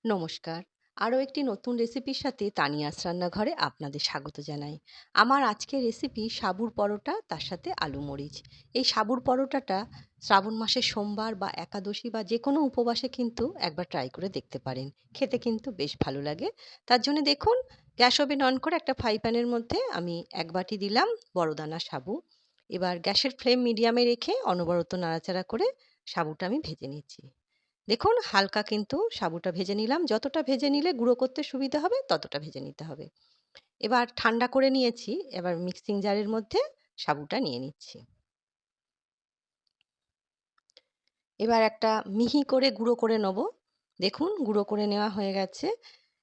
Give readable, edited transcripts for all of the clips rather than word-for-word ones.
নমস্কার। আরও একটি নতুন রেসিপির সাথে তানিয়াস রান্নাঘরে আপনাদের স্বাগত জানাই। আমার আজকের রেসিপি সাবুর পরোটা, তার সাথে আলু মরিচ। এই সাবুর পরোটাটা শ্রাবণ মাসের সোমবার বা একাদশী বা যেকোনো উপবাসে কিন্তু একবার ট্রাই করে দেখতে পারেন। খেতে কিন্তু বেশ ভালো লাগে। তার জন্য দেখুন, গ্যাস ওভেন অন করে একটা ফ্রাই প্যানের মধ্যে আমি ১ বাটি দিলাম বড় দানার সাবু। এবার গ্যাসের ফ্লেম মিডিয়ামে রেখে অনবরত নাড়াচাড়া করে সাবুটা আমি ভেজে নিচ্ছি। দেখুন, হালকা কিন্তু সাবুটা ভেজে নিলাম। যতটা ভেজে নিলে গুঁড়ো করতে সুবিধা হবে ততটা ভেজে নিতে হবে। এবার ঠান্ডা করে নিয়েছি। এবার মিক্সিং জারের মধ্যে সাবুটা নিয়ে নিচ্ছি। এবার একটা মিহি করে গুঁড়ো করে নেব। দেখুন, গুঁড়ো করে নেওয়া হয়ে গেছে।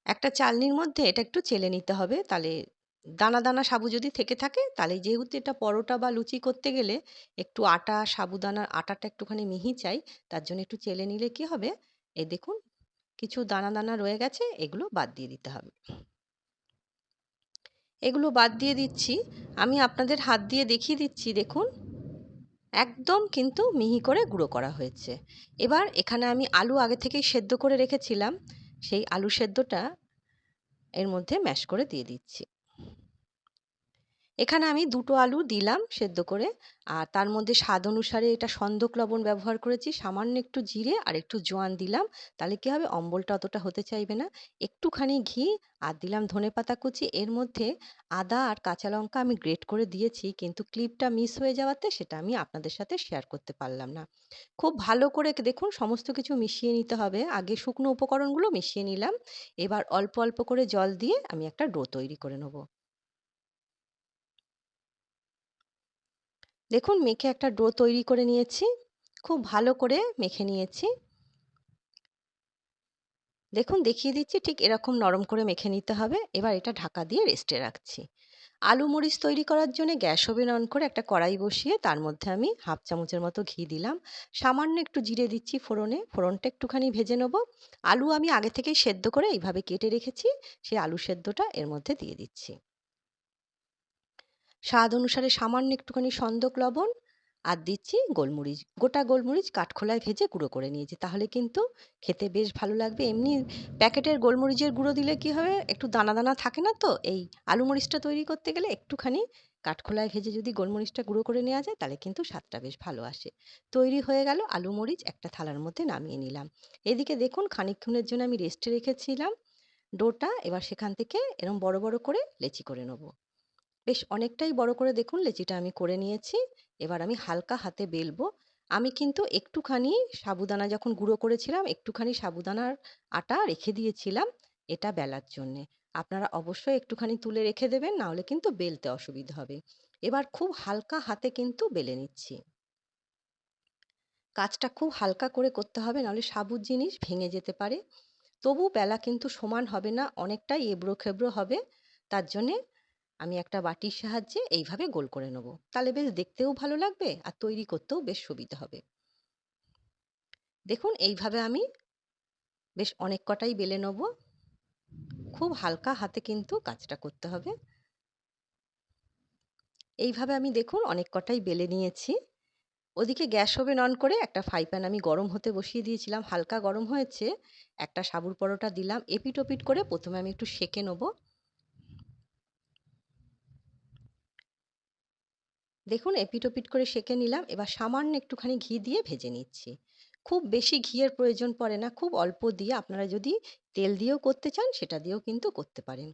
একটা চালনির মধ্যে এটা একটু চেলে নিতে হবে। তাহলে দানা, দানা সাবু যদি থেকে থাকে, তাহলে যেহেতু এটা পরোটা বা লুচি করতে গেলে একটু আটা, সাবুদানার আটাটা একটুখানি মিহি চাই। তার জন্য একটু চেলে নিলে কি হবে, এই দেখুন কিছু দানা, দানা রয়ে গেছে, এগুলো বাদ দিয়ে দিতে হবে। এগুলো বাদ দিয়ে দিচ্ছি। আমি আপনাদের হাত দিয়ে দেখিয়ে দিচ্ছি, দেখুন একদম কিন্তু মিহি করে গুঁড়ো করা হয়েছে। এবার এখানে আমি আলু আগে থেকেই সেদ্ধ করে রেখেছিলাম। সেই আলু সেদ্ধটা এর মধ্যে ম্যাশ করে দিয়ে দিচ্ছি। এখানে আমি ২ টো আলু দিলাম সেদ্ধ করে। আর তার মধ্যে স্বাদ অনুসারে এটা সন্দক লবণ ব্যবহার করেছি। সামান্য একটু জিরে আর একটু জোয়ান দিলাম। তাহলে কি হবে, অম্বলটা অতটা হতে চাইবে না। একটুখানি ঘি আর দিলাম ধনেপাতা কুচি। এর মধ্যে আদা আর কাঁচা লঙ্কা আমি গ্রেট করে দিয়েছি, কিন্তু ক্লিপটা মিস হয়ে যাওয়াতে সেটা আমি আপনাদের সাথে শেয়ার করতে পারলাম না। খুব ভালো করে দেখুন সমস্ত কিছু মিশিয়ে নিতে হবে। আগে শুকনো উপকরণগুলো মিশিয়ে নিলাম। এবার অল্প, অল্প করে জল দিয়ে আমি একটা ডো তৈরি করে নেব। দেখুন, মেখে একটা ডো তৈরি করে নিয়েছি। খুব ভালো করে মেখে নিয়েছি। দেখুন, দেখিয়ে দিচ্ছি, ঠিক এরকম নরম করে মেখে নিতে হবে। এবার এটা ঢাকা দিয়ে রেস্টে রাখছি। আলু মরিচ তৈরি করার জন্য গ্যাস ওভেন অন করে একটা কড়াই বসিয়ে তার মধ্যে আমি 1/2 চামচের মতো ঘি দিলাম। সামান্য একটু জিরে দিচ্ছি ফোড়নে। ফোড়নটা একটুখানি ভেজে নেব। আলু আমি আগে থেকেই সেদ্ধ করে এইভাবে কেটে রেখেছি। সেই আলু সেদ্ধটা এর মধ্যে দিয়ে দিচ্ছি। স্বাদ অনুসারে সামান্য একটুখানি সন্দক লবণ আর দিচ্ছি গোলমরিচ। গোটা গোলমরিচ কাঠখোলায় ভেজে গুঁড়ো করে নিয়েছি। তাহলে কিন্তু খেতে বেশ ভালো লাগবে। এমনি প্যাকেটের গোলমরিচের গুঁড়ো দিলে কি হবে, একটু দানা, দানা থাকে না তো? এই আলু মরিচটা তৈরি করতে গেলে একটুখানি কাঠখোলায় ভেজে যদি গোলমরিচটা গুঁড়ো করে নেওয়া যায়, তাহলে কিন্তু স্বাদটা বেশ ভালো আসে। তৈরি হয়ে গেল আলু মরিচ, একটা থালার মধ্যে নামিয়ে নিলাম। এদিকে দেখুন, খানিকক্ষণের জন্য আমি রেস্টে রেখেছিলাম ডোটা। এবার সেখান থেকে এরম বড়, বড় করে লেচি করে নেব। বেশ অনেকটাই বড় করে দেখুন লেচিটা আমি করে নিয়েছি। এবার আমি হালকা হাতে বেলবো। আমি কিন্তু একটুখানি সাবুদানা যখন গুঁড়ো করেছিলাম, একটুখানি সাবুদানার আটা রেখে দিয়েছিলাম এটা বেলার জন্যে। আপনারা অবশ্যই একটুখানি তুলে রেখে দেবেন, না হলে কিন্তু বেলতে অসুবিধা হবে। এবার খুব হালকা হাতে কিন্তু বেলে নিচ্ছি। কাজটা খুব হালকা করে করতে হবে, নাহলে সাবুর জিনিস ভেঙে যেতে পারে। তবু বেলা কিন্তু সমান হবে না, অনেকটাই এবড়ো-খেবড়ো হবে। তার জন্যে আমি একটা বাটির সাহায্যে এইভাবে গোল করে নেব। তাহলে বেশ দেখতেও ভালো লাগবে আর তৈরি করতেও বেশ সুবিধা হবে। দেখুন, এইভাবে আমি বেশ অনেক কটাই বেলে নেব। খুব হালকা হাতে কিন্তু কাজটা করতে হবে। এইভাবে আমি দেখুন অনেক কটাই বেলে নিয়েছি। ওদিকে গ্যাস ওভেন অন করে একটা ফ্রাই প্যান আমি গরম হতে বসিয়ে দিয়েছিলাম। হালকা গরম হয়েছে। একটা সাবুর পরোটা দিলাম। এপিঠ ওপিঠ করে ১ম এ আমি একটু সেঁকে নেব। দেখুন, এপিঠ ওপিঠ করে সেঁকে নিলাম। এবার সামান্য একটুখানি ঘি দিয়ে ভেজে নিচ্ছি। খুব বেশি ঘিয়ের প্রয়োজন পড়ে না। খুব অল্প দিয়ে আপনারা যদি তেল দিয়েও করতে চান, সেটা দিয়েও কিন্তু করতে পারেন।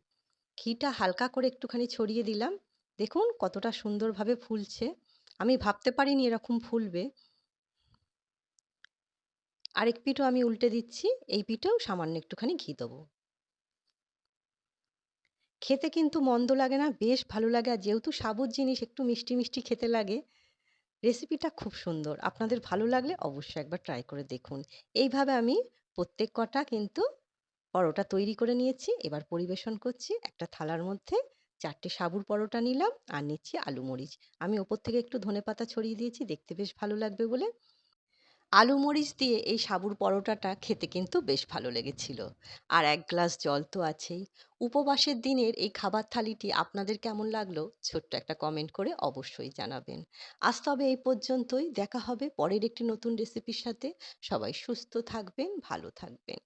ঘিটা হালকা করে একটুখানি ছড়িয়ে দিলাম। দেখুন কতটা সুন্দরভাবে ফুলছে। আমি ভাবতে পারিনি এরকম ফুলবে। আরেক পিঠও আমি উল্টে দিচ্ছি। এই পিঠেও সামান্য একটুখানি ঘি দেবো। খেতে কিন্তু মন্দ লাগে না, বেশ ভালো লাগে। আর যেহেতু সাবুর জিনিস একটু মিষ্টি, মিষ্টি খেতে লাগে। রেসিপিটা খুব সুন্দর। আপনাদের ভালো লাগলে অবশ্যই একবার ট্রাই করে দেখুন। এইভাবে আমি প্রত্যেক কটা কিন্তু পরোটা তৈরি করে নিয়েছি। এবার পরিবেশন করছি। একটা থালার মধ্যে ৪ টে সাবুর পরোটা নিলাম আর নিচ্ছি আলু মরিচ। আমি ওপর থেকে একটু ধনেপাতা ছড়িয়ে দিয়েছি দেখতে বেশ ভালো লাগবে বলে। আলু মরিচ দিয়ে এই সাবুর পরোটাটা খেতে কিন্তু বেশ ভালো লেগেছিল। আর ১ গ্লাস জল তো আছেই। উপবাসের দিনের এই খাবার থালিটি আপনাদের কেমন লাগলো ছোট্ট একটা কমেন্ট করে অবশ্যই জানাবেন। আজ তবে এই পর্যন্তই। দেখা হবে পরের একটি নতুন রেসিপির সাথে। সবাই সুস্থ থাকবেন, ভালো থাকবেন।